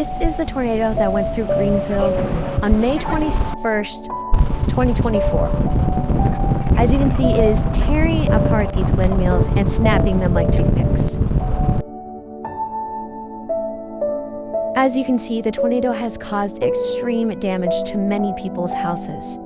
This is the tornado that went through Greenfield on May 21st, 2024. As you can see, it is tearing apart these windmills and snapping them like toothpicks. As you can see, the tornado has caused extreme damage to many people's houses.